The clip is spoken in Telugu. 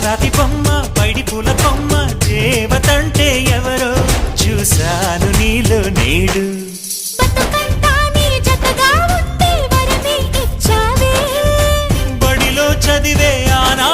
రాతి బొమ్మ పైడి పూల కొమ్మ దేవతంటే ఎవరో చూశాను నీలో నేడు బడిలో చదివే ఆనా